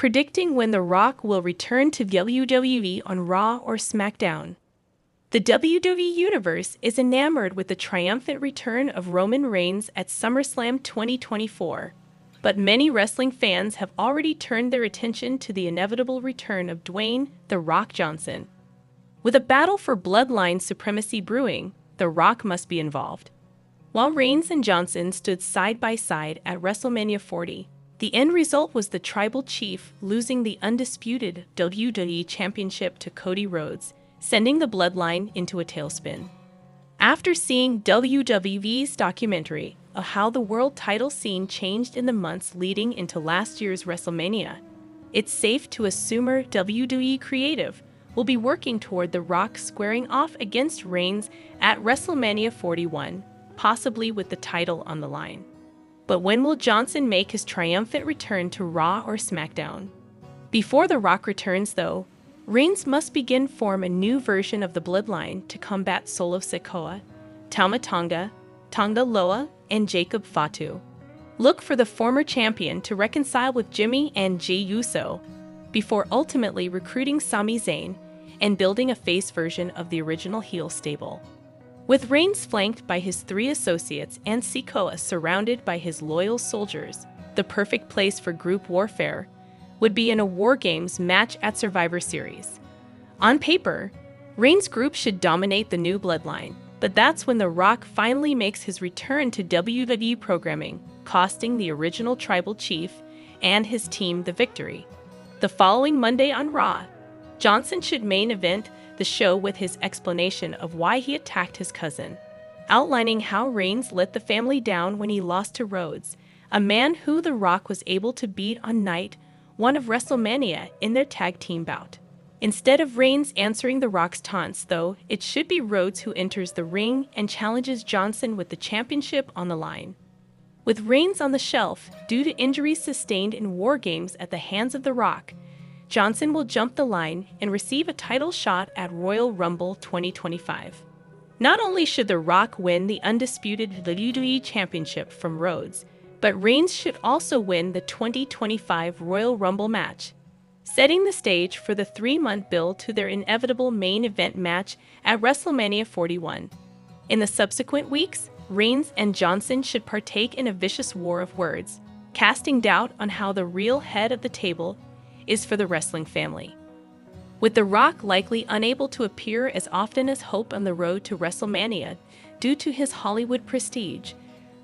predicting when The Rock will return to WWE on Raw or SmackDown. The WWE Universe is enamored with the triumphant return of Roman Reigns at SummerSlam 2024, but many wrestling fans have already turned their attention to the inevitable return of Dwayne "The Rock" Johnson. With a battle for bloodline supremacy brewing, The Rock must be involved. While Reigns and Johnson stood side by side at WrestleMania 40, the end result was the Tribal Chief losing the undisputed WWE Championship to Cody Rhodes, sending the bloodline into a tailspin. After seeing WWE's documentary of how the world title scene changed in the months leading into last year's WrestleMania, it's safe to assume WWE Creative will be working toward The Rock squaring off against Reigns at WrestleMania 41, possibly with the title on the line. But when will Johnson make his triumphant return to Raw or SmackDown? Before The Rock returns, though, Reigns must begin form a new version of the bloodline to combat Solo Sikoa, Tama Tonga, Tonga Loa, and Jacob Fatu. Look for the former champion to reconcile with Jimmy and Jey Uso, before ultimately recruiting Sami Zayn and building a face version of the original heel stable. With Reigns flanked by his 3 associates and Sikoa surrounded by his loyal soldiers, the perfect place for group warfare would be in a War Games match at Survivor Series. On paper, Reigns' group should dominate the new bloodline, but that's when The Rock finally makes his return to WWE programming, costing the original Tribal Chief and his team the victory. The following Monday on Raw, Johnson should main event the show with his explanation of why he attacked his cousin, outlining how Reigns let the family down when he lost to Rhodes, a man who The Rock was able to beat on night 1 of WrestleMania in their tag team bout. Instead of Reigns answering The Rock's taunts, though, it should be Rhodes who enters the ring and challenges Johnson with the championship on the line. With Reigns on the shelf due to injuries sustained in War Games at the hands of The Rock, Johnson will jump the line and receive a title shot at Royal Rumble 2025. Not only should The Rock win the undisputed WWE Championship from Rhodes, but Reigns should also win the 2025 Royal Rumble match, setting the stage for the 3-month build to their inevitable main event match at WrestleMania 41. In the subsequent weeks, Reigns and Johnson should partake in a vicious war of words, casting doubt on how the real head of the table is for the wrestling family. With The Rock likely unable to appear as often as Hope on the road to WrestleMania due to his Hollywood prestige,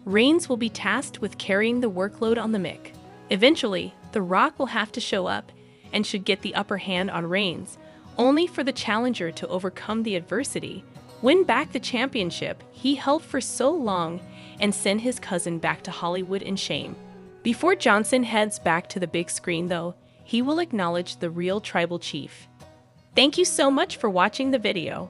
Reigns will be tasked with carrying the workload on the mic. Eventually, The Rock will have to show up and should get the upper hand on Reigns, only for the challenger to overcome the adversity, win back the championship he held for so long, and send his cousin back to Hollywood in shame. Before Johnson heads back to the big screen, though, he will acknowledge the real Tribal Chief. Thank you so much for watching the video.